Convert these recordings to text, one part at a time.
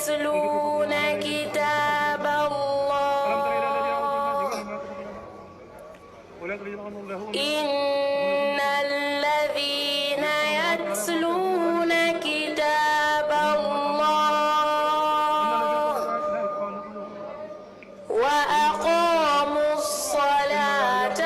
يتلون كتاب الله إن الذين يتلون كتاب الله وأقاموا الصلاة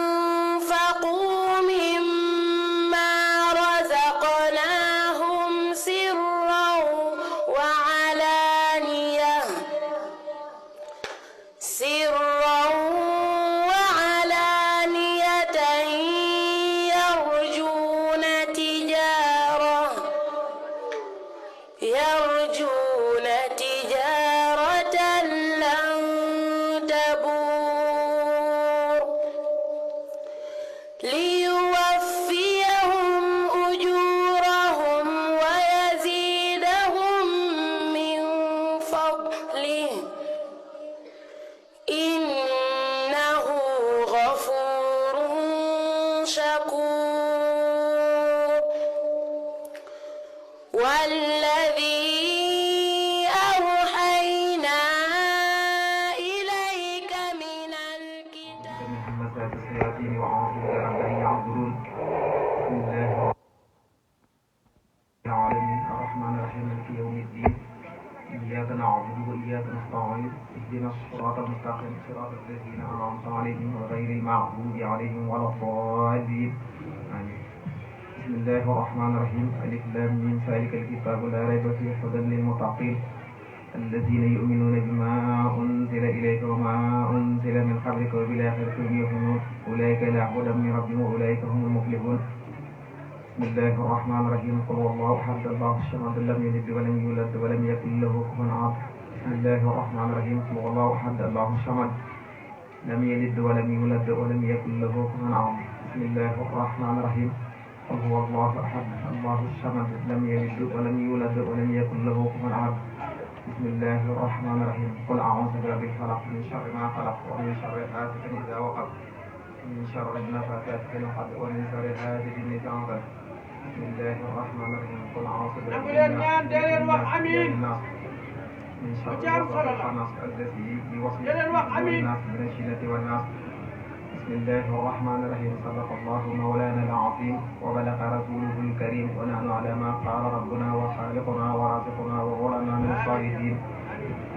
وأنفقوا مما رزقناهم سرا وعلانية يرجون تجارة لن تبور ليوفيهم أجورهم ويزيدهم من فضله إنه غفور شكور والذي أوحينا إليك من الكتاب من همزات الشياطين وأعوذ بك أن يحضرون بسم الله العالمين الرحمن الرحيم مالك يوم الدين إياك نعبد وإياك نستعين اهدنا الصراط المستقيم صراط الذين أنعمت عليهم غير المغضوب عليهم ولا الضالين آمين بسم الله الرحمن الرحيم ألف لام ميم ذلك الكتاب لا ريب فيه هدى للمتقين الذين يؤمنون بما أنزل إليك وما أنزل من قبلك وبالآخرة هم يؤمنون أولئك على هدى من ربهم وأولئك هم المفلحون بسم الله الرحمن الرحيم قل هو الله أحد الله الصمد لم يلد ولم يولد ولم يكن له كفوا أحد بسم الله الرحمن الرحيم قل هو الله أحد الله الصمد لم يلد ولم يولد ولم يكن له كفوا أحد بسم الله الرحمن الرحيم قل هو الله أحد الله الصمد لم يلد ولم يولد ولم يكن له كفوا أحد بسم الله الرحمن الرحيم قل أعوذ برب الفلق من شر ما خلق ومن شر حاسد إذا وقب من شر النفاثات في العقد ومن شر حاسد إذا حسد بسم الله الرحمن الرحيم قل أعوذ برب الناس من شر الخناس الذي يوسوس في الناس من الجنة والناس بسم الله الرحمن الرحيم صدق الله مولانا العظيم وبلغ رسوله الكريم ونحن على ما قال ربنا وخالقنا ورازقنا وغولنا من الصالحين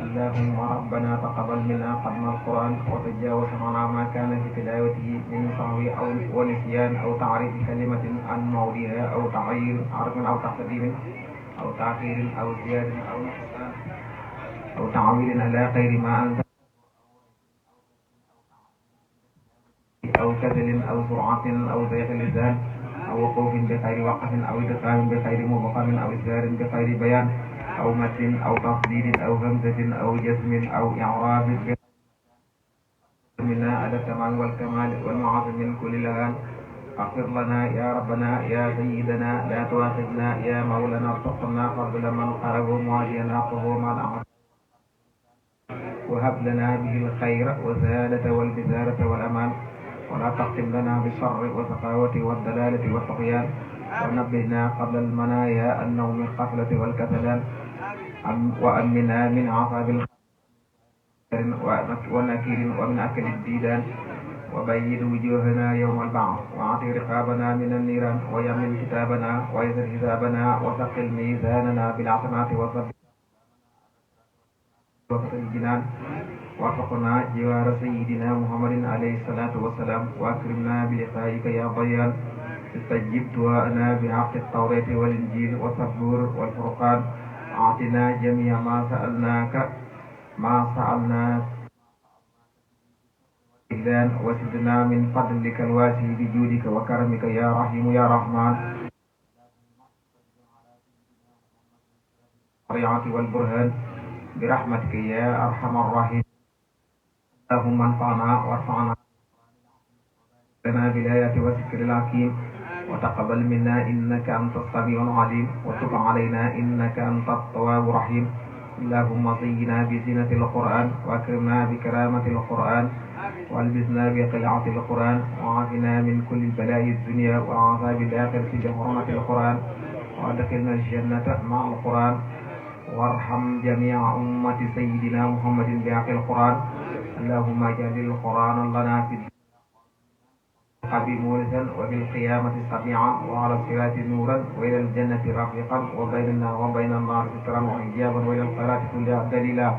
اللهم ربنا تقبل منا ختم القرآن وتجاوز عنا ما كان في تلاوته من سهو أو ونسيان أو تعريف كلمة عن موضعها أو تغيير حرف أو تقديم أو تأخير أو زيادة أو نقصان أو تعويل على غير ما أنزل أو كسل أو سرعة أو ضيق اللسان أو وقوف بغير وقف أو إدغام بغير مبقم أو إظهار بغير بيان أو مد أو تصديد أو همزة أو جزم أو إعراب منا على التمام والكمال والمعاذ من كل لهان اغفر لنا يا ربنا يا سيدنا لا تؤاخذنا يا مولانا ارزقنا فضل من قرب معجنا قبول مع الأعمال وهب لنا به الخير والسعادة والبزارة والأمان ولا تختم لنا بالشر والسخاوة والدلالة والطغيان ونبهنا قبل المنايا النوم الغفلة والكسلان وأمنا من عذاب ونكير ومن أكل الديدان وبيد وجوهنا يوم البعث وأعط رقابنا من النيران ويمن كتابنا ويسر حسابنا وثقل ميزاننا بالحسنات وصدق الجنان وفقنا جوار سيدنا محمد عليه الصلاة والسلام وأكرمنا بلقائك يا ضيان استجب دعاءنا بحق التوراة والإنجيل والزبور والفرقان أعطنا جميع ما سألناك وزدنا من فضلك الواسع بجودك وكرمك يا رحيم يا رحمن الشريعة والبرهان برحمتك يا أرحم الراحمين اللهم انفعنا وارفعنا لنا بالآيات والذكر الحكيم وتقبل منا إنك أنت السميع العليم وتب علينا إنك أنت التواب الرحيم اللهم زينا بزينة القرآن وأكرمنا بكرامة القرآن والبسنا بقلعة القرآن وعافنا من كل بلاء الدنيا وعذاب الآخرة بحرمة القرآن وأدخلنا الجنة مع القرآن وارحم جميع أمة سيدنا محمد بحق القرآن اللهم اجعل القرآن لنا في القبر مورثا وفي القيامة سميعا وعلى الصراط نورا وإلى الجنة رفيقا وبيننا وبين النار سترا وحجابا وإلى الخيرات كلها دليلا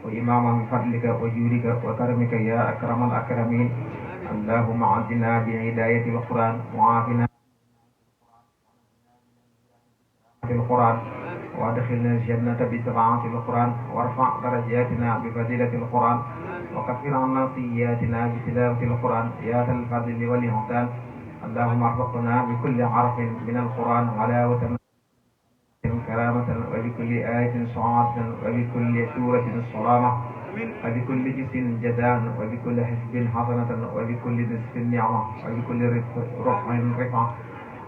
وإماما بفضلك وجودك وكرمك يا أكرم الأكرمين اللهم عزنا بهداية القرآن وعافنا في القرآن وادخلنا الجنة بسبعات القرآن وارفع درجاتنا بفضيلة القرآن وكفر عنا سيئاتنا بتلاوة القرآن يا ذا الفضل والإحسان اللهم ارزقنا بكل حرف من القرآن حلاوة كرامة وبكل آية سعادة وبكل سورة صلامة وبكل جسم جزاء وبكل حسب حسنة وبكل نصف نعمة وبكل رفع رفعة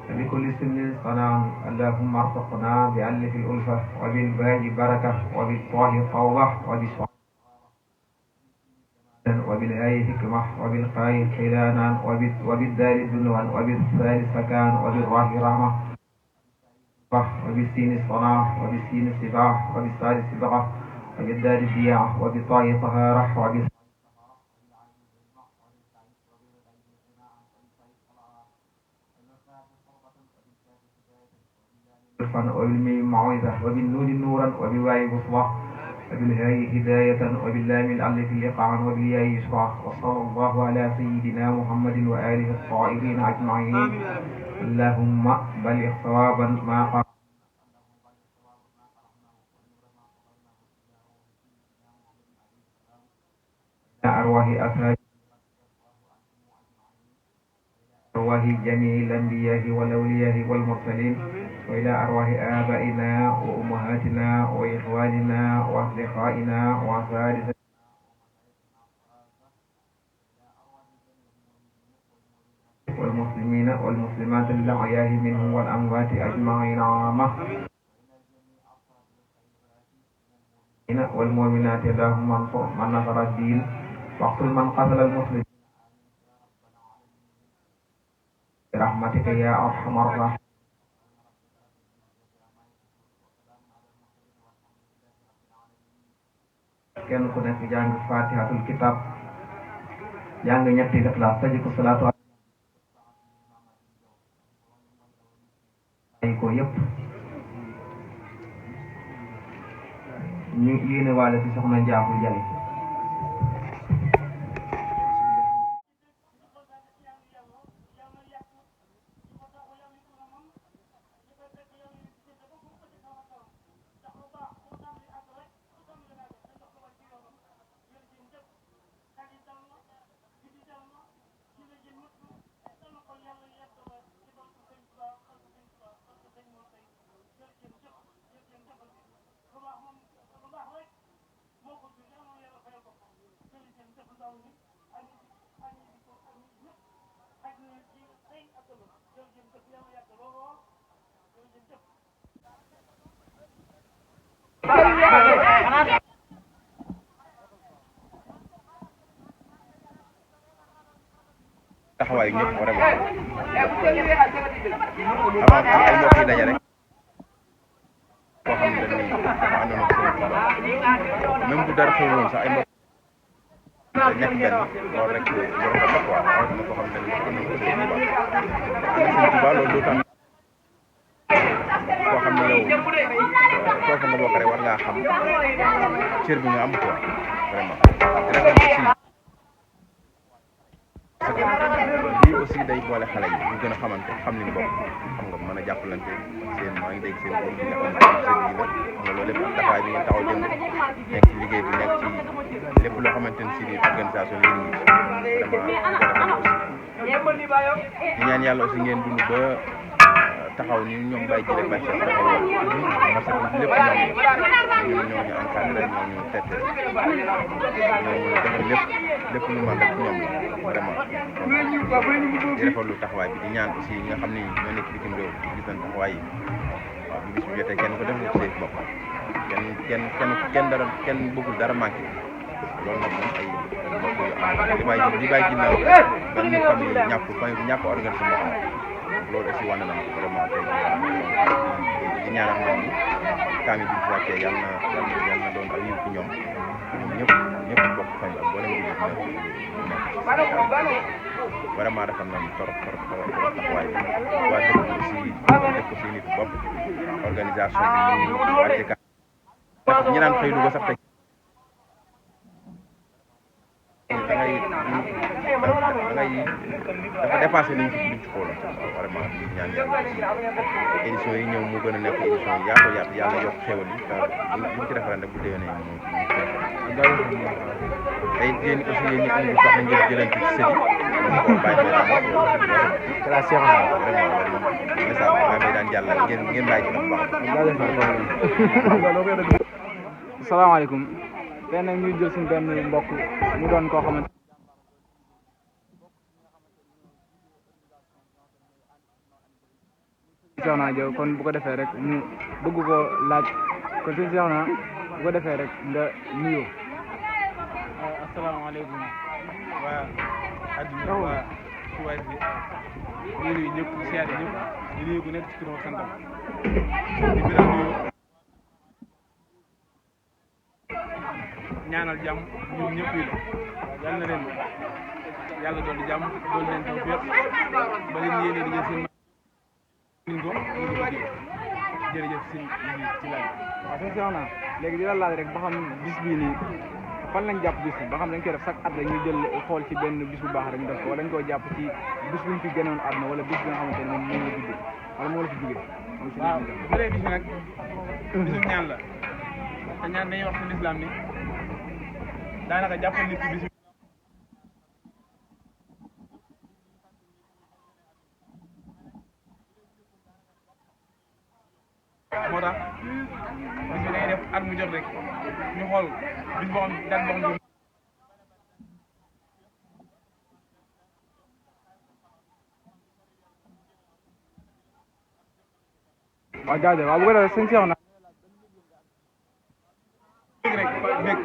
وبكل سن صنعا اللهم ارزقنا بألف الألفة وبالباء بركة وبالطاء توبة وبالآي حكمة وبالقاء خلانا وبالدال دنوا وبالثالث سكان وبالراء رحمة وبالسين الصلاة وبالسين السباع وبالثالث سبعة وبالدال دياع وبالطاء طهارة وبالميم موعظة وبالنون نورا وبالواي بصرة وبالهاء هداية وباللام الألف لقاعا وبالياء يسرا وصلى الله على سيدنا محمد وآله الطاهرين أجمعين اللهم بلغ ثوابا ما قال أرواح أسرار أرواح جميع الأنبياء والأولياء والمرسلين وإلى أرواح آبائنا وأمهاتنا وإخواننا وأصدقائنا وأساتذتنا والمسلمين والمسلمات الأحياء منهم والأموات أجمعين عامة والمؤمنات اللهم انصر من نصر الدين واقتل من قتل المسلمين برحمتك يا أرحم الراحمين kenn ku nekk jàng fatihatul kitab jàng ñetti Ixlaas tëj ko salaatu ay ko yëpp ñu yéene waale ci soxna Njaabu Jali taxawaay ñëpp vraiment avant ay mbokk yi daje rek koo xam ne dañuy dafa àndoon ak Sëriñ Tuubaa même bu dara xew woon sax ay mbokk nekk benn loolu rek loolu ko bokk waaw rawatina koo xam ne dañuy àndoon ak Sëriñ Tuubaa loolu du tax koo xam ne yow foofu nga bokk rek war ngaa xam cër bi nga am quoi vraiment lii aussi day boole xale yi ñu gën a xamante xam ni bokk xam nga mën a jàppalante seen maa ngi dégg seen bopp bi nga xam ne seen yi la xam nga loolu lépp taxawaay bi ngeen taxaw jëm nekk ci liggéey bi nekk ci lépp loo xamante ni si biir organisation yi vraiment di ñaan yàlla aussi ngeen dund ba taxaw ni ñoom Baye Jile Baye Cheikh taxaw woon parce que lépp ñoo ñu encadré ñoo ñu tette ñoo ñu defal lépp lu mën rek ñoom vraiment di rafetlu taxawaay bi di ñaan aussi ñi nga xam ni ñoo nekk bitim réew gis nañ taxawaay yi waaw bu bis bu jotee kenn ko def nga ci bopp kenn bëggul dara manqué loolu nag moom ay mbokk yu am li bàyyi ginnaaw benn famille ñàkk organisé moo am loolu aussi wane nañ ko vraiment tey di ñaanal mag ñi kaami bi ñu wàccee yal na doon ak yiw ci ñoom ñëpp bokk famille ak boolem bi nekk vraiment rafet nañ torop taxawaay bi waa dëkk aussi def ko si nit bopp organisation bi ñu wàcce ka ñi naan xëy Louga sax tey da ngay dafa dépassé liñ ci xooloon vraiment di ñaan yàlla édition yi ñëw mu gën a nekk édition yi yaatu yàlla yokk xéwal yi buñ ci defaree rek bu déwénee mu tey yéen aussi yéen ñi indi sax ngeen jëleen ci sëñ yi bàyyi may daan vraiment message bàyyi may daan jàll ngeen bàyyi ci bu baax salaamaaleykum tey nag ñuy jël suñu benn mbokk mu doon koo xamante Cheikhouna Diaw kon bu ko defee rek ñu bëgg ko laaj kon si Cheikhouna bu ko defee rek nga nuyoo. asalaamaaleykum waa adduna waa suwaay bi ñu nuyu ñëpp di siyaare ñëpp di nuyu ku nekk ci turam ak santam di gën a nuyu ñaanal jàmm ñun ñëpp yi yal na leen yàlla doon di jàmm doon leen taw fépp ba leen yéene di jël seen niñ ko ñu ko bëggee jërëjëf ci laaj waaw sëñ Cheikhouna léegi di la laaj rek ba xam bis bii nii fan lañ jàpp bis bi ba xam dañ koy def chaque at rek ñu jël xool ci benn bis bu baax rek ñu def ko wala dañ koy jàpp ci bis bu ñu fi gënoon àdduna wala bis bi nga xamante ne moom la juddee wala moo la fi jugee. waaw bu dee bis bi nag bisum ñaan la te ñaan dañuy wax ci lislaam ni daanaka jàppal nit ci bis moo tax bis bi dañuy def at mu jot rek ñu xool bis boo xam date boo xam waaw jaajëf waaw bu ko defee sëñ Cheikhouna rek bég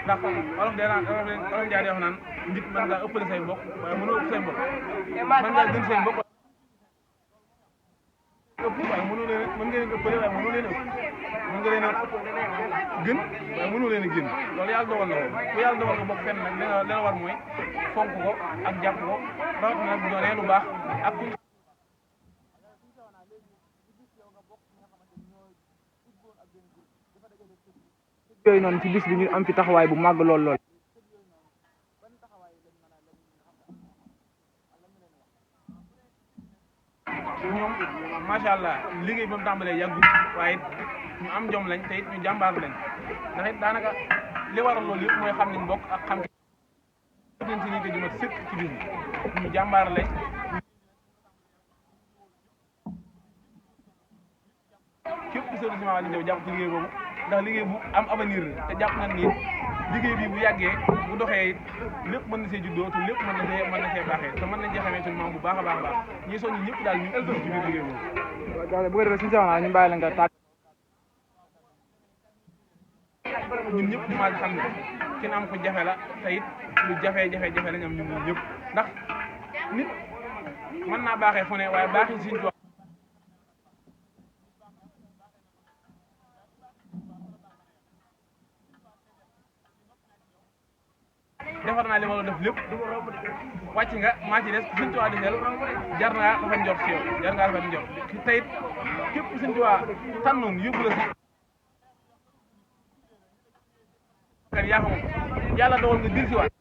ndax olof day naan olof jaay day wax naan nit mën ngaa ëppale say mbokk waaye mënoo ëpp say mbokk mën ngaa gën say mbokk ëpp waaye mënoo leen mën nga leen ëppale waaye mënoo leen ëpp mën nga leen a gën waaye mënoo leen a gën loolu yàlla dogal na ko ku yàlla dogal nga bokk fenn nag li la war mooy fonk ko ak jàpp ko rawatina nag doonee lu baax ak yooyu noonu ci bis bi ñu am fi taxawaay bu màgg lool. ñoom macha allah liggéey ba mu tàmbalee yàggul waaye ñu am jom lañ te it ñu jàmbaar lañ ndax it daanaka li waral loolu yëpp mooy xam niñ bokk ak xam leen si nité ju mat sëkk ci bis bi ñu jàmbaar lañ képp ku sëriñ Simawa Ñëw jàpp ci liggéey boobu ndax liggéey bu am avenir la te jàpp nañ ni liggéey bi bu yàggee bu doxee lépp mën na see juddoo te lépp mën na see baaxee te mën nañ cee xamee suñu maam bu baax a baax ñi soññi ñëpp daal ñu dugg ci biir liggéey boobu. waaw bu ko defee sëñ Cheikhouna ñu bàyyi la nga tàgg. ñun ñëpp ñu maal xam ne kenn am ko jafe la te it lu jafe lañ am ñun ñëpp ndax nit mën naa baaxee fu ne waaye baaxee suñu tool defar naa li ma la def lépp wàcc nga maa ci des suñu tuwaa desel jar naa rafet njort ci yow jar ngaa rafet njort te it képp suñu tuwaa tànnoon yóbbu la si kan yaa ko moom yàlla dogal nga dir si waat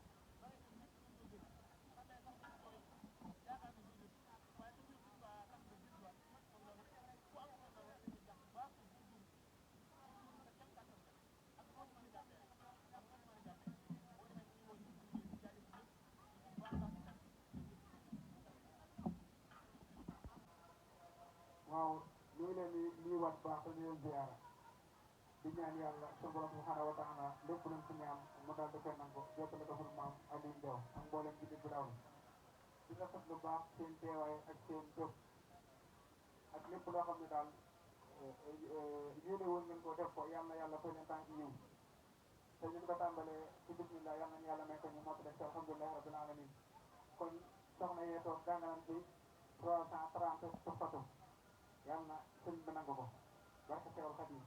waaw ñu ngi leen di nuyuwaat baax te di leen ziyaara di ñaan yàlla suñu borom subhanahu wa taala lépp luñ fi ñaan mu daal di koy nangu jottale ko suñu maam Aliou Diaw ak mboolem ci bu daaw di rafet lu baax seen teewaay ak seen jëf ak lépp loo xam ne daal yéene woon ngeen ko def ko yal na yàlla fay leen tànk yiw te ñu ko tàmbalee ci bismillah yal nañu yàlla may ko ñu mottale ci alhamdulilah rabbil alamin kon soxna yee toog jàngalan ci 330 tuxfatu yal na sëñ bi nangu ko barke Seexul Xadiim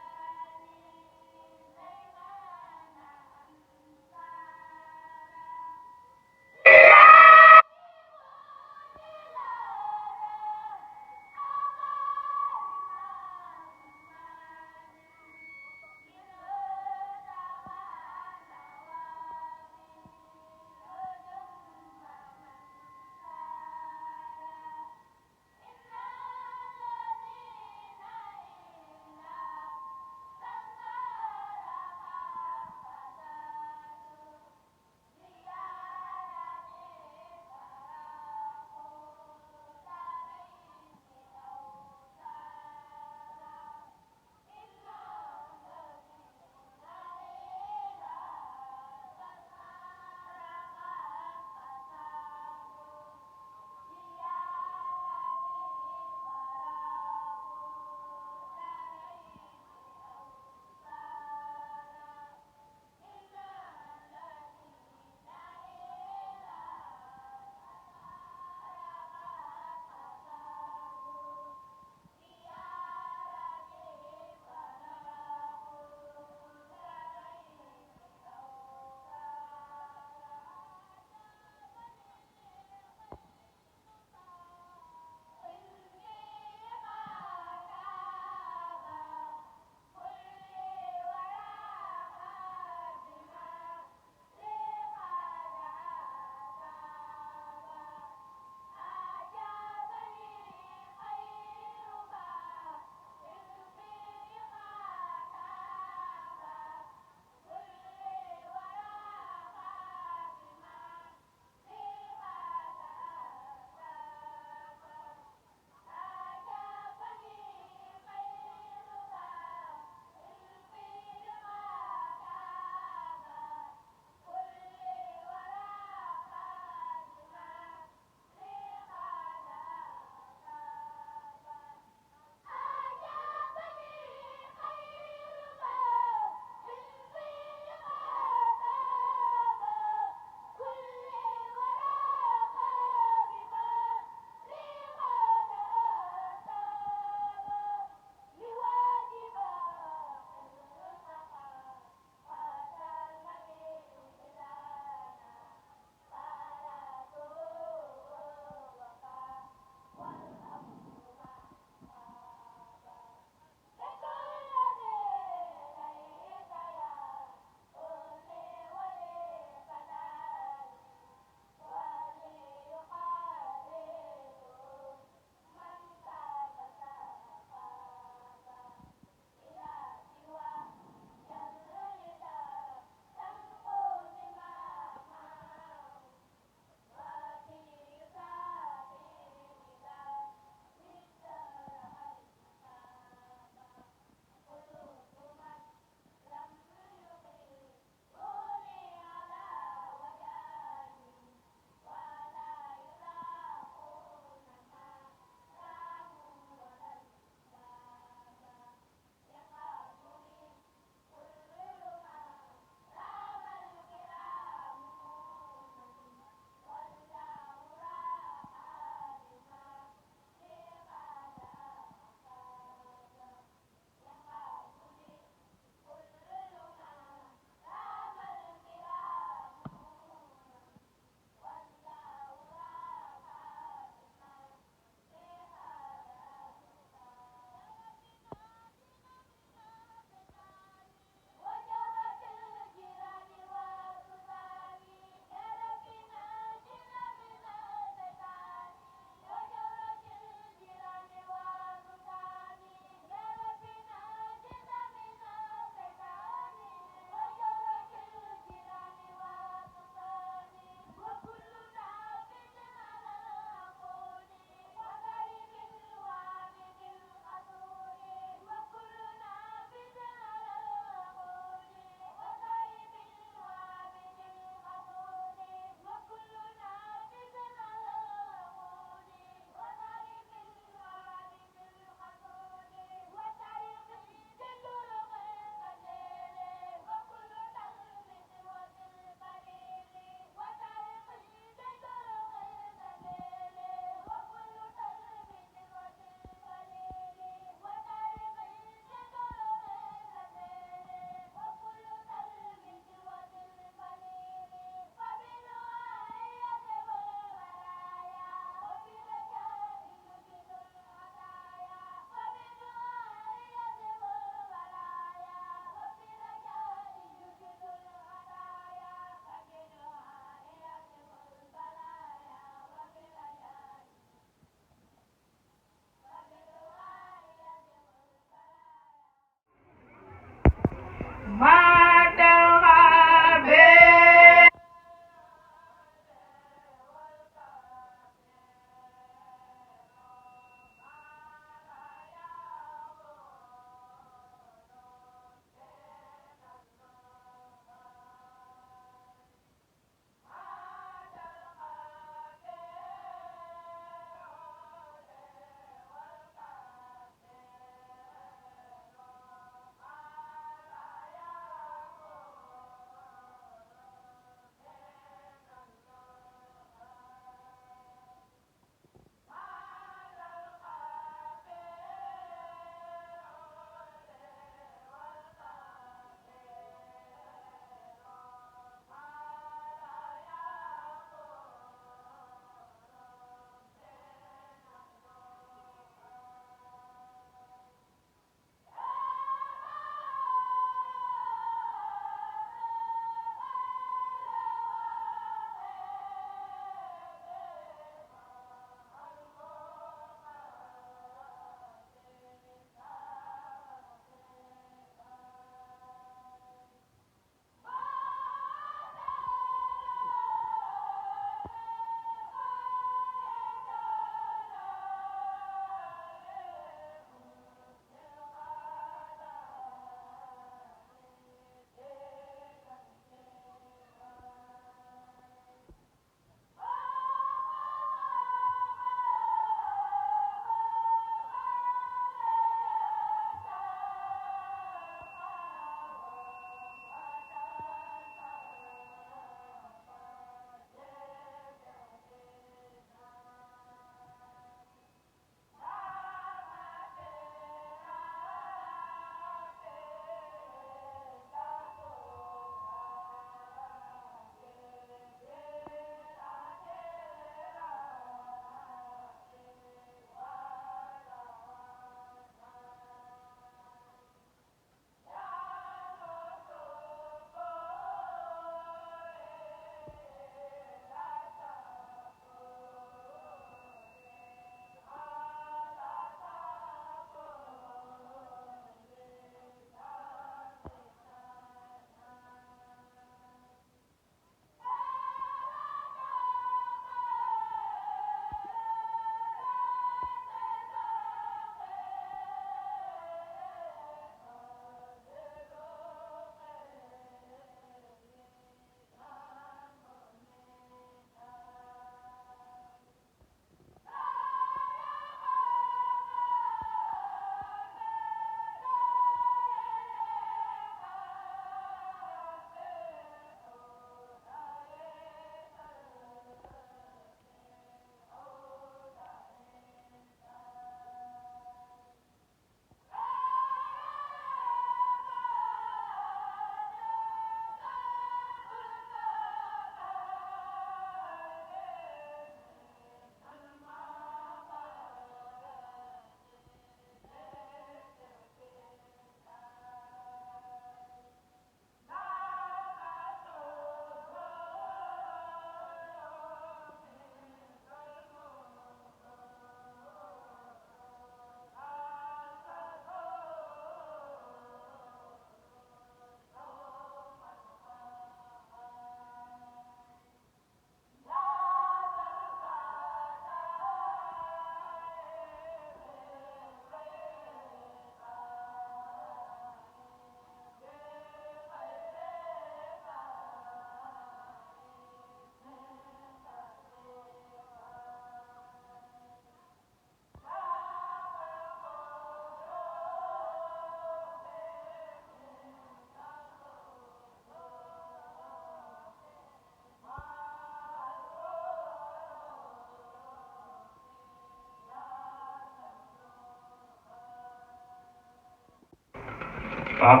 ah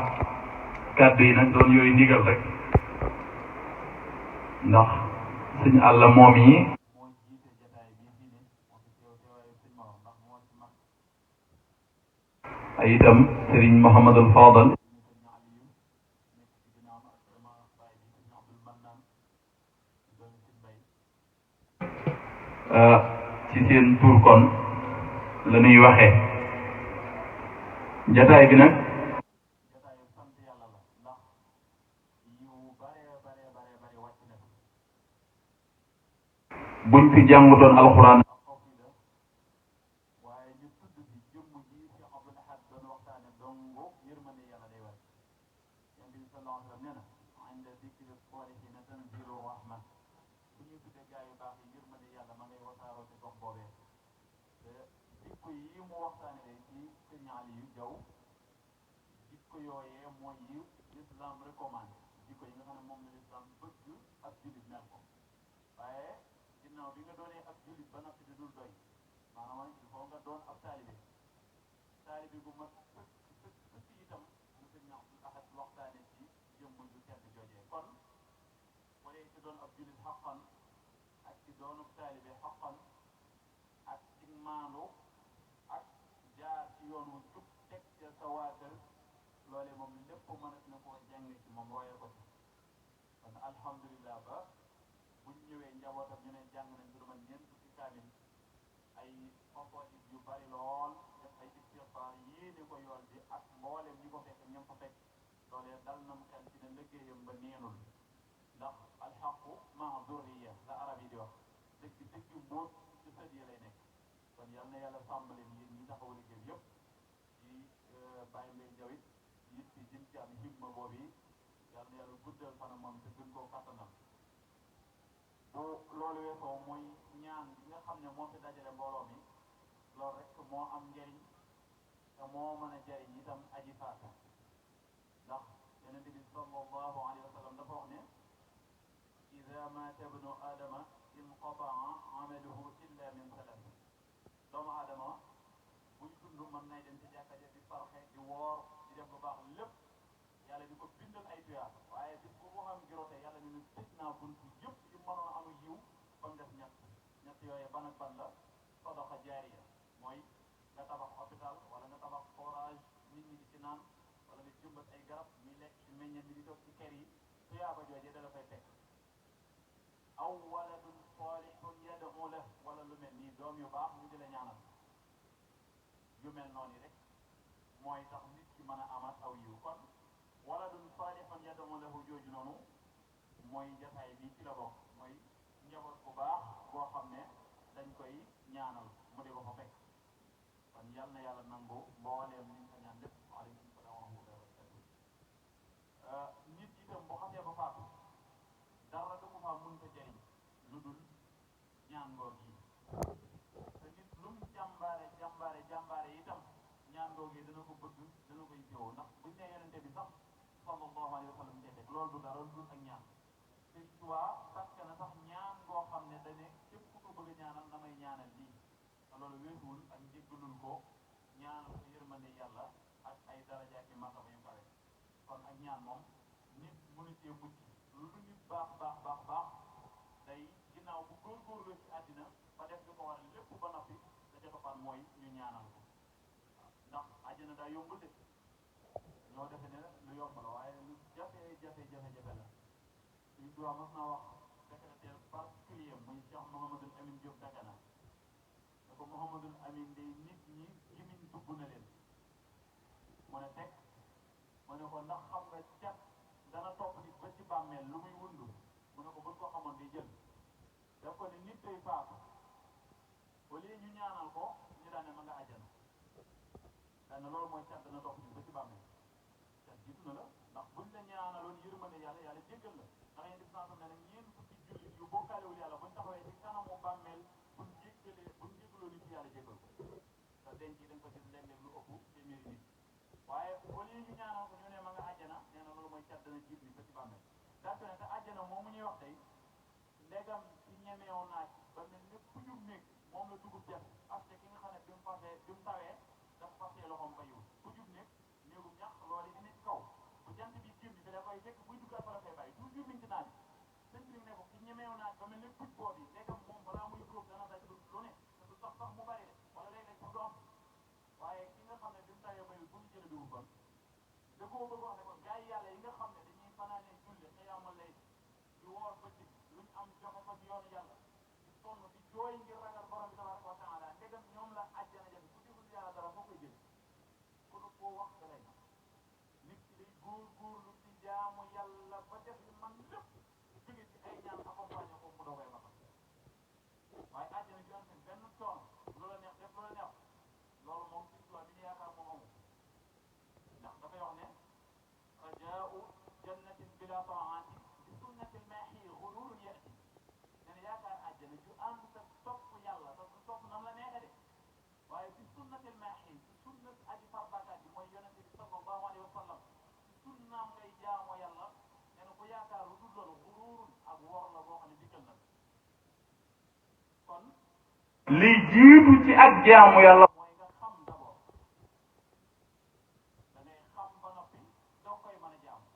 kàddu yi nag doon yooyu ndigal rek ndax suñ àlla moom yi moo jiite jataay bii fii ne moo fi teew teewaayu suñ morom ndax moo ci mag ay itam sëriñ Mouhamadul Fadal sëriñ Aliyu nekk ci ginnaaw ak sama baay bi sëriñ Abdul Mannan doon ci bay ci seen tur kon la ñuy waxee jataay bi nag jataayu sant yàlla la ndax yu bare wàcc na buñ fi jàngutoon alxuraan ak xasida waaye ñu tudd fi jëmm ji ci Abdul Ahad doon waxtaane dongo yërmande yàlla day wàcc yonent bi sallallahu alayhi wa sallam nee na inda dikri saalihiina tanzilu rahma bu ñuy tudde gaa yu baax yi yërmande yàlla ma ngay wasaaroo ci gox boobee te jikko yi mu waxtaane day ci sëñ Aliou Diaw jikko yooyee mooy yi l'islam recommandé jikko yi nga xam ne moom la l'islam bëgg ak jullit mel ko waaye ginnaaw bi nga doonee ab jullit ba noppi di dul doy maanaam il faut nga doon ab taalibe bu mat sëkk itam lu sëñ Abdul Ahad waxtaane ci jëmm ju tedd joojee kon bu dee ci doon ab jullit xaqan ak ci doonub taalibe xaqan ak ci maandu ak jaar ci yoon wu jub teg ca sa waa kër loolee moom lépp mënat na koo jàng ci moom roye ko ci kon alhamdulilah ba buñ ñëwee njabootam ñu ne jàng nañ lu ma ñeent fukki kaamil ay façon yu bari lool def ay istighfar yéene ko yool bi ak mboolem ñi ko fekk ñoom fa fekk loolee dal nam xel ci ne liggéeyam ba neenul ndax alxaqu maa durriya la arab yi di wax dëgg mbóot ci sët yi lay nekk kon yal na yàlla sàmm leen yéen ñi taxaw liggéey yëpp ci bàyyi mbay jawit it ci jëm ci am himma boobu yi yal na yàlla guddal fanam moom te gën koo kattanal bu loolu weesoo mooy ñaan bi nga xam ne moo fi dajale mbooloo mi loolu rek moo am njëriñ te moo mën a jëriñ itam aji faata ndax yonent bi sallallahu alayhi wa sallam dafa wax ne ida mata ibnu adama inqataa amaluhu illa min salat doomu adama buy dund mën nay dem ci jàkka ja di sarxe di woor di def lu baax lépp yàlla di ko bindal ay tuyaat waaye bis bu mu xam girote yàlla ne ñu tëj naa buntu yëpp yu mënoon a amu yiw ba mu def ñett yooyu ban ak ban la sadaqa jaariya mooy nga tabax hôpital wala nga tabax forage nit ñi di ci naan wala nga jëmbat ay garab ñuy lekk ci meññeen bi di toog ci kër yi tuyaaba joojee da la fay fekk aw waladun salihun yad'u lah wala lu mel nii doom yu baax ñu di la ñaanal yu mel noonu rek mooy tax nit ki mën a amaat aw yiw kon waladun salihun yad'u lahu jooju noonu mooy jataay bi ci la bokk mooy njaboot bu baax boo xam ne dañ koy ñaanal mu di ko fa fekk kon yal na yàlla nangu mbooleem liñ ko ñaan lépp waaleykum salaam wa rahmatulah wa barakatuh nit itam bu xasee ba faatu dara du ko faa mënta jëriñ lu dul ñaan ngoog yi te nit lu mu jàmbaare itam ñaan ngoog yi dana ko bëgg dana koy jiwoo ndax buñ ne yonente bi sax sallallahu alayhi wa sallam tey loolu du dara lu dul ak ñaan te tuwaa parce que na sax ñaan ngoo xam ne dane képp ku ko bëgg a ñaanal na may ñaanal lii te loolu weesuwul ak njéggalul ko ñaanal ko yërmande yàlla ak ay daraja ak martaba yu kawe kon ak ñaan moom nit mënu cee mucc lu du nit baax day ginnaaw bu góorgóorlu ci àddina ba def li ko war lépp ba noppi la ca toppaat mooy ñu ñaanal ko ndax àjjana daa yombul de ñoo defe ne lu yomb la waaye lu jafe la suñu duwaa mos naa wax secrétaire particulier muy Cheikh Mouhamadul Amin Diop Dagana ne ko Mouhamadul Amin day nit ñi gimiñ dugg na leen mu ne teg mu ne ko ndax xam nga cat dana topp nit ba ci bàmmeel lu muy wundu mu ne ko bën koo xamoon day jël daf ko ne nit day faatu au lieu ñu ñaanal ko ñu daan ne ma nga àjjana daan na loolu mooy cat dana topp nit ba ci bàmmeel cat jiitu na la ndax buñ la ñaanaloon yërmande yàlla jéggal la ndax yéen def naa ne nag ñeent fukki jullit yu bokkaalewul yàlla buñ taxawee ci kanamu bàmmeel buñ jéggaloo nit yàlla jéggal ko te denc yi dañ ko gis léeg-léeg lu ëpp téeméeri nit waaye au lieu ñu ñaanal ko ñu ne ma nga àjjana nee na loolu mooy cat dana jiit nit ba ci bàmmeel daate ne te àjjana moom mu ñuy wax tey ndegam ci ñemeew naaj ba mel ne fu ñu néeg moom la dugub def parce que ki nga xam ne bi mu tawee dafa fasee loxoom bayiwul fu jub néeg néegum ñax loolu di ne ci kaw fekk buy duggaat fa la koy bàyyi toujours mi ngi ci naaj sëñ bi ne ko ki ñemeew naaj ba mel ne pucc boobu yi léegi moom balaa muy góob dana daj lu ne te du sax mu bari de wala léeg-léeg sax du am waaye ki nga xam ne bi mu tawee bayul bu ñu jële dugub kon da koo bëgg wax ne kon gars yi yàlla yi nga xam ne dañuy fanaanee julli xiyaamal lay di woor bëccëg luñ am joxe ko ci yoonu yàlla di sonn di jooy ngir ragal borom bi tabaraka wa taala ndegam ñoom la àjjana jafe ku deful yàlla dara foo koy jël ku nu koo wax da lay nit ki day góorgóorlu ci jaamu yàlla ba def li man lépp jóge ci ay ñaan accompagné ko mu doogay matal waaye àjjana ju am seen benn coono loola neex def loola neex loolu moom ci histoire bi ñu yaakaar moom amu ndax dafay wax ne rajaau jannatin bila taati bi sunnatil maahi xururun yati nee na yaakaar àjjana ju ànd sa topp yàlla te du topp nam la neexe de waaye bi sunnatil maahi ci sunnat aji farbakaat bi mooy yonente bi sallallahu alayhi wa sallam ci sunnaam ngay jaamoo yàlla nee na ku yaakaar lu dul loolu xururun ak wor la boo xam ne dikkal na kon li jiitu ci ak jaamu yàlla mooy nga xam d'abord da ngay xam ba noppi doo koy mën a jaamu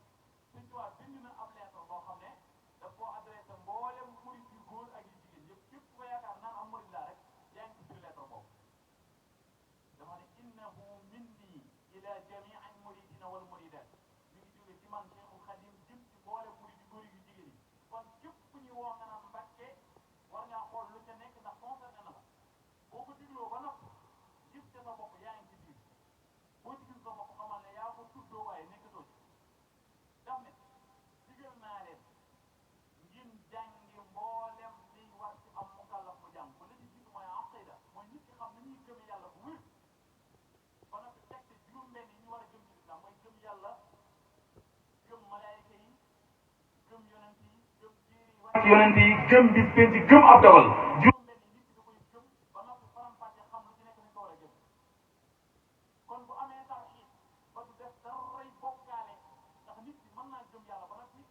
Sëñ Tuubaa bind na ab lettre boo xam ne daf koo adressé mboolem murid yu góor ak yu jigéen yëpp képp ku ko yaakaar naan am murid laa rek yaa ngi ci biir lettre boobu dafa ne innahu minni ila jamii al muridina wal muridat mi ngi jóge ci man Cheikhul Khadim jëm ci mboolem murid yu góor yu jigéen yi kon képp ku ñu woo nga naan Mbàkke war ngaa xool lu ca nekk ndax concerné na la boo ko digloo ba noppi gis ca sa bopp yaa ngi ci biir boo ci gis sa bopp xamal ne yaa ko tuddoo waaye nekkatoo ci daf ne digal naa leen ngeen jàngi mboolem liy war ci am mukallaf mu jàng ko la ci jiitu mooy aqida mooy nit ki xam ni ñuy gëm yàlla bu wér ba noppi teg ci juróom-benn yi ñu war a gëm ci islam mooy gëm yàlla gëm malaayika yi gëm yonent yi gëm téere yi wàcc yonent yi gëm bis penc gëm ab dogal juróom-benn yi nit ki da koy gëm ba noppi faram-fàcce xam lu ci nekk ni ko war a gëm kon bu amee tawxiid ba du def daray bokkaale ndax nit ki mën naa gëm yàlla ba noppi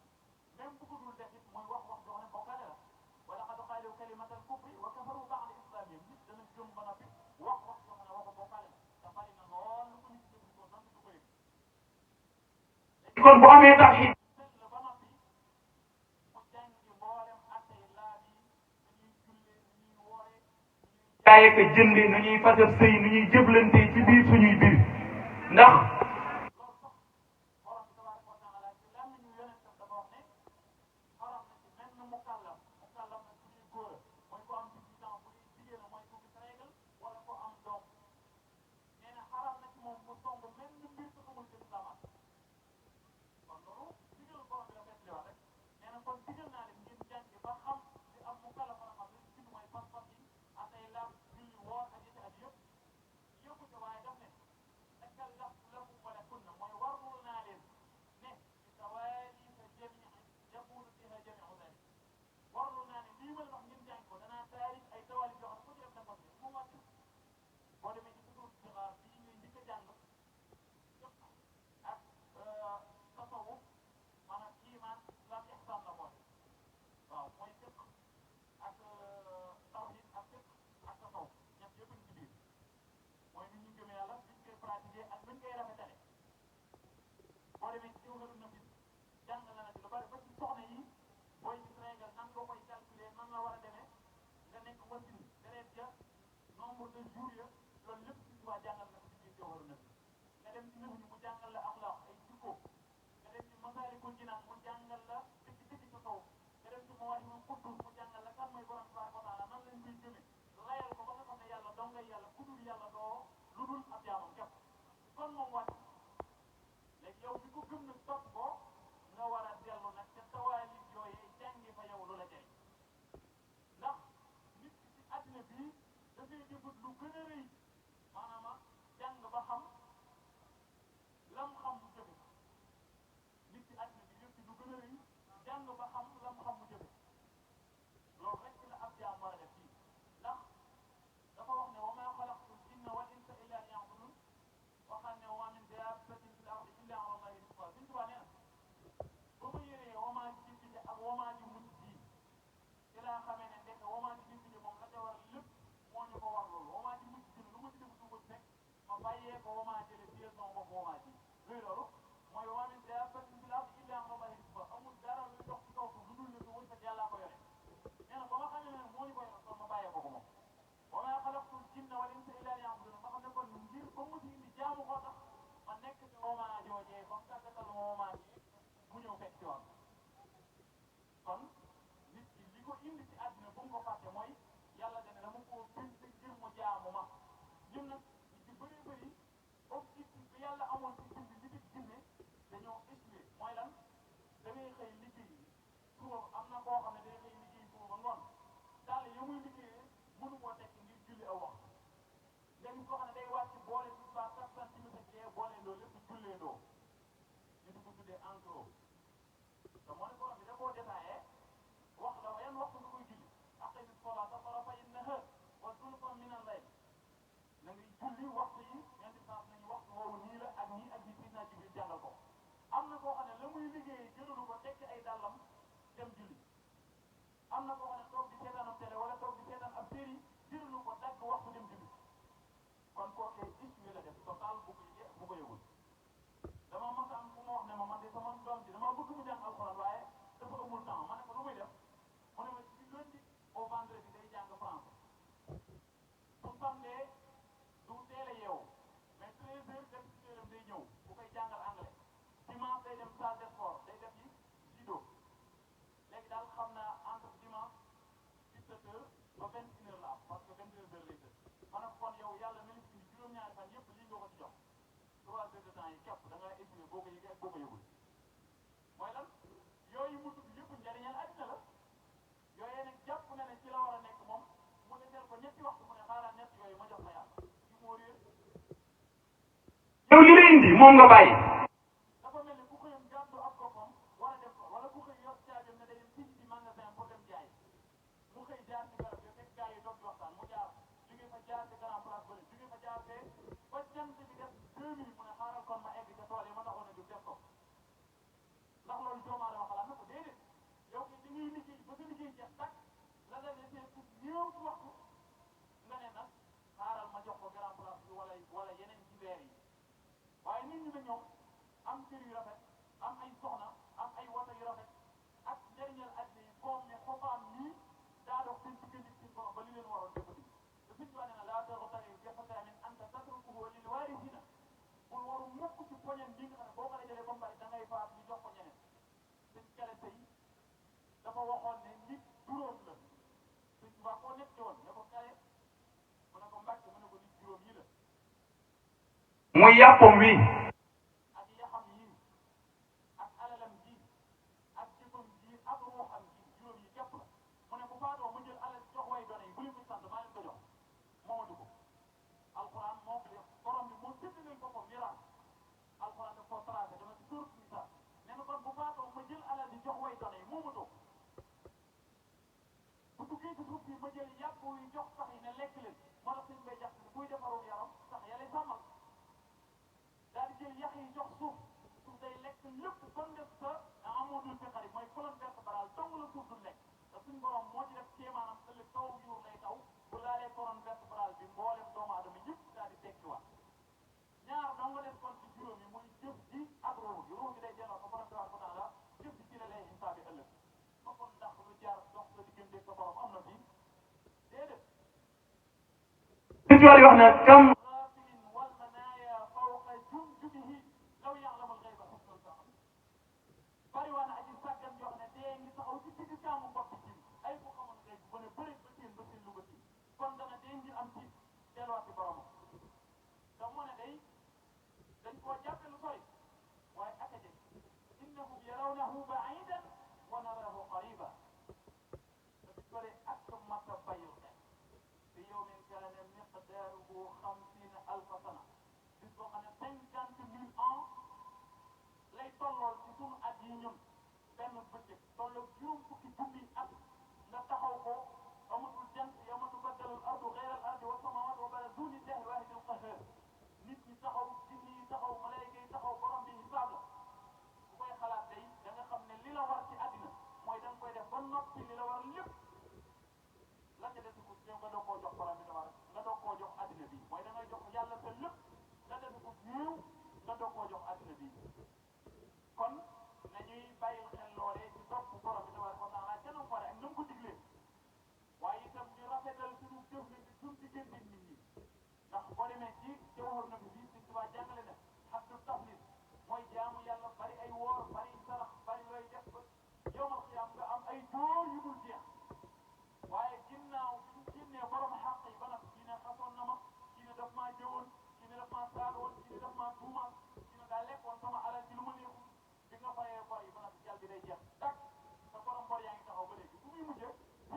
même bu ko dul def it mooy wax joo xam ne bokkaale la wa laqad qaalu kalimatal kufri wa kafaru ba'da islamihim nit dana gëm ba noppi wax joo xam ne waxu bokkaale la te bari na lool lu ko nit ki jëfandikoo sant du ko yëg kon bu amee tawxiid la ba noppi mu jàngi mboolem atte yi laa bi nu ñuy jullee nu ñuy woore jaaye ko jënde nu ñuy fasal sëy nu ñuy jëblante ci biir suñuy biir ndax loolu sax borom bi tabaraka wa taala ci lan ñu yonentam dafa wax ne xaram na ci menn mukallaf nag bu ñuy góor mooy ko am 18 ans bu ñuy jigéen mooy ku gis régal wala ko am doom nee na xaram na ci moom mu song menn mbir sa xamul ci islamat kon loolu digal borom bi la fekk liwaat rek nee na kon digal naa leen ngeen jàngi ba xam li am mukallaf a xam li ci bind mooy pas-pas yi ak ay laab julli woor ak yëti ak yëpp yëpp te waaye daf ne takallaf lakum wala kunna mooy warlul naa leen ne ci tawaali fa jamii yakunu fiha jamiu dalik warlul naa ne lii ma la wax ngeen jàng ko danaa taarif ay tawaali yoo xam ne ku ci def nag mu wàcc boo demee ci sutur sixaar bii ngay njëkk a jàng ak tasawuf maanaam iman islam ihsan la boole waaw mooy fiq ak tawhid ak fiq ak tasawuf ñett yëpp ci biir mooy ni ñu gëmee yàlla ni ñu koy pratiquer ak ni ñu koy rafetale boo demee ci jawharu nafis jàng la na ci lu bari ba ci soxna yi booy gis régal nan nga koy calculer nan la war a demee nga nekk wasin deret ja nombre de jours ya loolu lépp ci tubaab jàngal na ko ci biir jawharu nafis nga dem ci nëf ñu mu jàngal la axlaaq ay jikko nga dem ci masaalikul jinaan mu jàngal la dëgg tasawuf nga dem ci mawaahibul quddus mu jàngal la kan mooy borom tabaraka wa taala nan lañ koy gëmee layal ko ba nga xam ne yàlla doo ngay yàlla ku dul yàlla doo lu dul ab jaamam képp kon moom wàcc léegi yow mi ko gëm nag topp ko nga war a dellu nag ca tawaalif yooyu jàngi fa yow lu la jëriñ ndax nit ki ci àddina bii dafay jëfut lu gën a rëy maanaam jàng ba xam lam xam mu jëfe nit ci àddina bi yëpp lu gën a rëy jàng ba xam lam xam mu jëfe loolu rek la ab jaam war a def fii ndax dafa wax ne wa maa xalaqtul jinna wal insa illa liya'budun waxaat ne wa maa min daabbatin fil ardi illa ala allahi rizquha Sëñ Tuubaa nee na ba ma yëree wamaa ji jiitu ak wamaa ji mujj ji ci laa xamee ne ndekk wamaa ji jiitu moom la ca war lépp moo ñu ko war loolu wamaa ji mujj ji lu comme mu ci indi jaamu ko tax ma nekk ci moment joojee ba mu tàggatal moment yi mu ñëw fekk ci woon kon nit ki li ko indi ci àddina bu mu ko fàtte mooy yàlla dana dama koo bind ngir mu jaamu ma ñun nag ñu ci bëri bëri objectif bi yàlla amoon ci bind li ci jinne dañoo échoué mooy lan da ngay xëy liggéey suba am na koo xam ne day xëy liggéey suba ba ngoon daal ya muy liggéeyee mënu koo tekki ngir julli aw wax léegi koo xam ne day wàcc boole ci ba 4 centimètres ci boole loolu lépp jullee doo ñu di ko tuddee en gros te moo ne borom bi da koo détaillé wax la yan waxtu nga koy julli aqimi salaata tarafayi nahaar wa zulfan min al-layl na ngay julli waxtu yi indépendance nañu waxtu woowu nii la ak nii ak nii gis naa ci biir jàngal ko am na koo xam ne la muy liggéeyee jëlalu ko tekki ay dàllam dem julli am na koo xam ne toog di seetaan ab télé wala toog di seetaan ab série jëlalu ko dagg waxtu dem julli kon kookee issué la def total bu ko yëgee bu ko yëgul dama mas a am fu ma wax ne ma man de sama doom ji dama bëgg mu jàng alxuraan waaye dafa amul temps ma ne ko lu muy def mu ne ma ci lundi au vendredi day jàng français su samedi du teel a yeewu mais 13 heures dem ci téeram day ñëw bu koy jàngal anglais dimanche day dem salle de sport day def yi judo léegi daal xam naa entre dimanche 17 heures ba 21 heures la am parce que 22 heures lay tëdd ma ne ko kon yow yàlla ministre bi juróom-ñaari fan yëpp lii nga ko ci jox 3 heures de temps yi képp da ngay étudier boo ko yëgee ak boo ko yëgul mooy lan yooyu mu tudd yëpp njariñal àddina la yooyee nag jàpp na ne ci la war a nekk moom mu deseel ko ñetti waxtu mu ne xaaral ñett yooyu ma jox ma yàlla ci moo réer yow li la indi moom nga bàyyi. dafa mel ni ku xëyoon gàddu ab koppam war a def ko wala ku xëy yor caajam ne day dem tijji ci magasin pour dem jaay mu xëy jaar ci garab yi fekk gars yi toog di waxtaan mu jaar jóge fa jaar ci grand place bële jóge fa jaar fee ba jant bi def 2 minutes mu ne xaaral kon ma egg ca tool yi ma taxoon a jóg def ko ndax loolu doomu aadama xalaat na ko déedéet yow kay da ngay liggéey ba sa liggéey jeex tàkk la la desee pour néew ci waxtu nga ne nag xaaral ma jox ko grand place bi wala yeneen ci weer yi waaye nit ñi ne ñoom am kër yu rafet am ay soxna am ay wata yu rafet ak njëriñal àddina yi comme ne xobaam nii daa dox seen diggante seen borom ba li leen waroon defati te suñ ko nee na laa taxtari jafata min anta tatrukuhu lil waarisiina bul waru mukk ci poñen bi nga xam ne boo ko dajalee ba mu bari da ngay faat ñu jox ko ñeneen suñ kele tey dafa waxoon ne nit juróom la suñ waa koo nekk woon ne ko kale mu ne ko mbàcc mu ne ko nit juróom yi la muy yàppam wi. ak yaxam yi ak alalam ji ak jëfam ji ak ruuxam ji juróom yi képp la mu ne bu faatoo mu jël alal jox way doone yi bu leen ko sant maa leen ko jox moomatu ko alxuraan moo ko def borom bi moo tëdd leen boppam miraas alxuraan daf koo tracé dama ci sóor Nisaa nee na kon bu faatoo ma jël alal di jox way doone yi moomatoo bu duggee ci suuf bi ma jël yàpp yi jox sax yi ne lekk leen moo tax suñ bay jax buy defaroon yaram sax yàlla sàmmal daal di jël yax yi jox suuf suuf day lekk lépp ba mu def sa amoodul fi xarit mooy colonne vertébrale dong la suuf du lekk te suñ borom moo ci def kéemaanam ëllëg taw yuur lay taw bu laalee colonne vertébrale bi mboolem doomu aadama yëpp daal di tekkiwaat ñaar dong nga def kon ci juróom yi muy jëf ji ak ruux gi day delloo ko borom tabaaraka wa taala jëf ji ci la lay xisaabi ëllëg ma kon ndax lu jaar dox sa diggante sa borom am na fii déedéet. li ci war wax na kam. bari waa na aji sàggan jox ne dee ngi taxaw ci digg kaamu bopp ci ay ko xamoon ngay bu ne bëri ba seen lu ko ci kon dana dee ngi am ci delluwaat ci boromam te moo ne day dañ koo jàppe lu sori waaye ak a jeg innahum yarawnahu ba'idan wa narahu qariba dafa sori ak mata bayil xel fi yawmin kaana miqdaaruhu 50,000 sana bis boo xam ne 50,000 ans lay tollool ci sunu at yi ñun benn bëccëg tolloog juróom fukki junni at nga taxaw ko amatul jant yawma tubaddalu al-ardu ghayra al-ardi wa samaawaatu wa barazu lillahi al-waahidi al-qahhaar nit ñi taxaw jinne yi taxaw malaayika yi taxaw borom bi hisaab la bu koy xalaat day da nga xam ne li la war ci àddina mooy da nga koy def ba noppi li la war lépp la ca des ko ñëw nga doog koo jox borom bi tabarak nga doog koo jox àddina bi mooy da ngay jox yàlla sa lépp la des ko ñëw nga doog koo jox àddina bi kon nañuy bàyyi xel loolee ci topp borom bi tabaaraka wa taala kenn ku ak na mu ko diglee waaye itam ñu rafetal suñu jëf ni suñu diggante nit ñi ndax boo demee ci jawhar nabi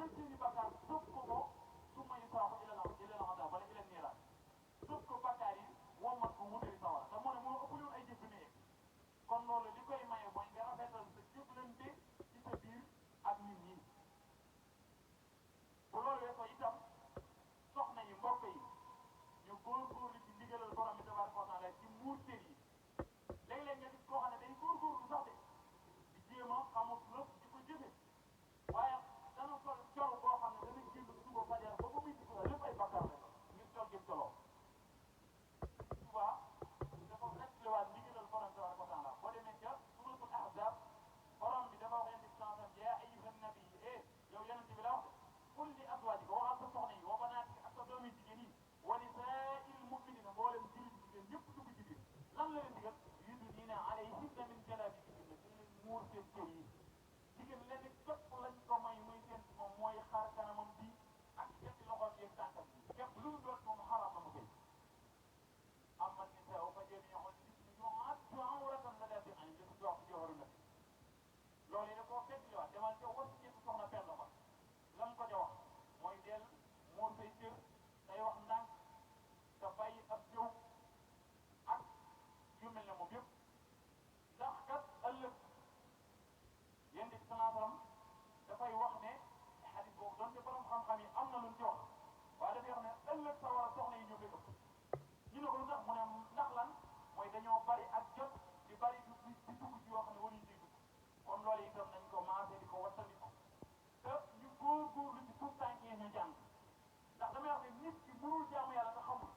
jël seeni bakkaar sëf ko su ma yu saaxu ila la xadaa wala ila niiraan sëf ko bakkaar yi wommat ko wutali sawara te mu ne moo ëpp loon ay jëf ne kon loolu li koy maye mooy nga rafetal sa jëflante ci sa biir ak nit ñi bu loolu weesoo itam soxna yi mbokk yi ñu góorgóorlu ci ndigalal borom bi tabaaraka wa taala ci muur cër yi léeg-léeg nga gis koo xam ne day góorgóorlu sax de di jéem a xamut lépp di ko jëfe waaye dana sol col boo xam ne dana génn suba fajar ba ba muy dugg lépp ay bakkaar la ngir col gi coloo souvent dafa respectéwaat ndigalal borom bi tabaaraka wa taala boo demee ca suratul ahzab borom bi dafa wax yonent bi sallallahu alayhi wa sallam yaa ayyuhan nabi yow yonent bi la wax qul li azwaajika waxal sa soxna yi wa banaatika ak sa doomi jigéen yi wa nisaa'il mu'miniina mboolem jullit jigéen ñëpp dugg ci biir lan la leen digal yudniina alayhinna min jalaabiibihinna ci leen muur seen cër yi jigéen lenn képp lañ ko may muy seen moom mooy xaar kanamam bi ak ñetti loxoom yeeg tànkam bi képp lu mu doon moom xaraam na mu koy amma nisaa'u fa jamii'uhunna yu'addu 'awratan laa bi'ayn li ci wax jawharu nag loolu yi da koo fekk demal ca was ci soxna Penda ba lam ko ca wax mooy del muur say cër day wax ndànk te bàyyi ab jëw ak yu mel ne moom yëpp ndax kat ëllëg yéen di salaatam dafay wax ne xadis boobu doon te borom xam-xam yi am na luñ ci wax waaye dafay wax ne ëllëg sa war a soxna yi ñoo koy ëpp ñu ne ko lu tax mu ne ndax lan mooy dañoo bari ak jot di bari di dugg ci yoo xam ne waruñu ciy dugg kon loolu itam nañ ko maase di ko wattandiku te ñu góorgóorlu ci tout temps yi ñu jàng ndax damay wax ne nit ki mënul jaamu yàlla te xamul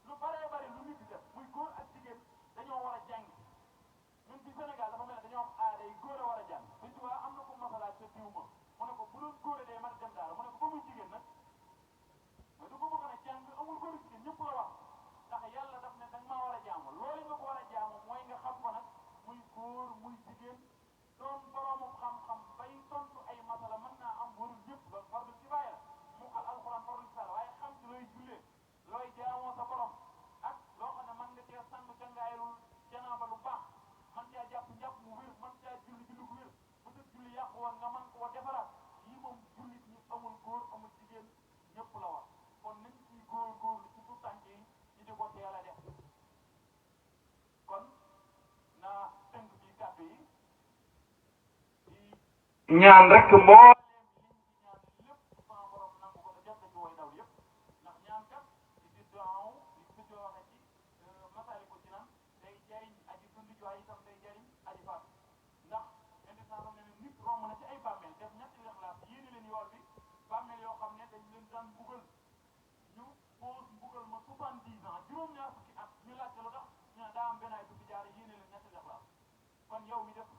lu baree bari lu nit di def muy góor ak jigéen dañoo war a jàng ñun ci Sénégal dafa mel ne dañoo am aada yi góor a war a jàng Sëñ Tuubaa am na ko masalaat ca diw ma mu ne ko bu doon góor a dee mën a dem daara mu ne ko ba muy jigéen nag mais du ko bëgg a jàng amul góor jigéen ñëpp la wax ndax yàlla daf ne danga maa war a jaamu loolu nga ko war a jaamu mooy nga xam ko nag muy góor muy jigéen doon boroomu xam-xam bay tontu ay masala mën naa am warul ñëpp loolu fardu kifaaya la mu al alxuraan fardu kifaaya waaye xam ci looy jullee looy jaamoo sa borom ak loo xam ne mën nga cee sang cangaayalul janaaba lu baax man caa jàpp njàpp mu wér man caa julli julli gu wér bu sa julli yàqu woon nga man koo defaraat yii moom jullit ñi amul góor amul jigéen ñëpp la war kon nañ ciy góorgóorlu ci tout tànk yi ñu di ko teel a def kon naa tënk bi kàddu yi ñaan rek mboo bàmmeel yoo xam ne dañ leen daan mbugal ñu pose mbugal ma 70 ans juróom-ñaar fukki at ñu laajte lu tax ñu ne daa am benn ay du fi jaar yéene leen ñetti lixlaas kon yow mi def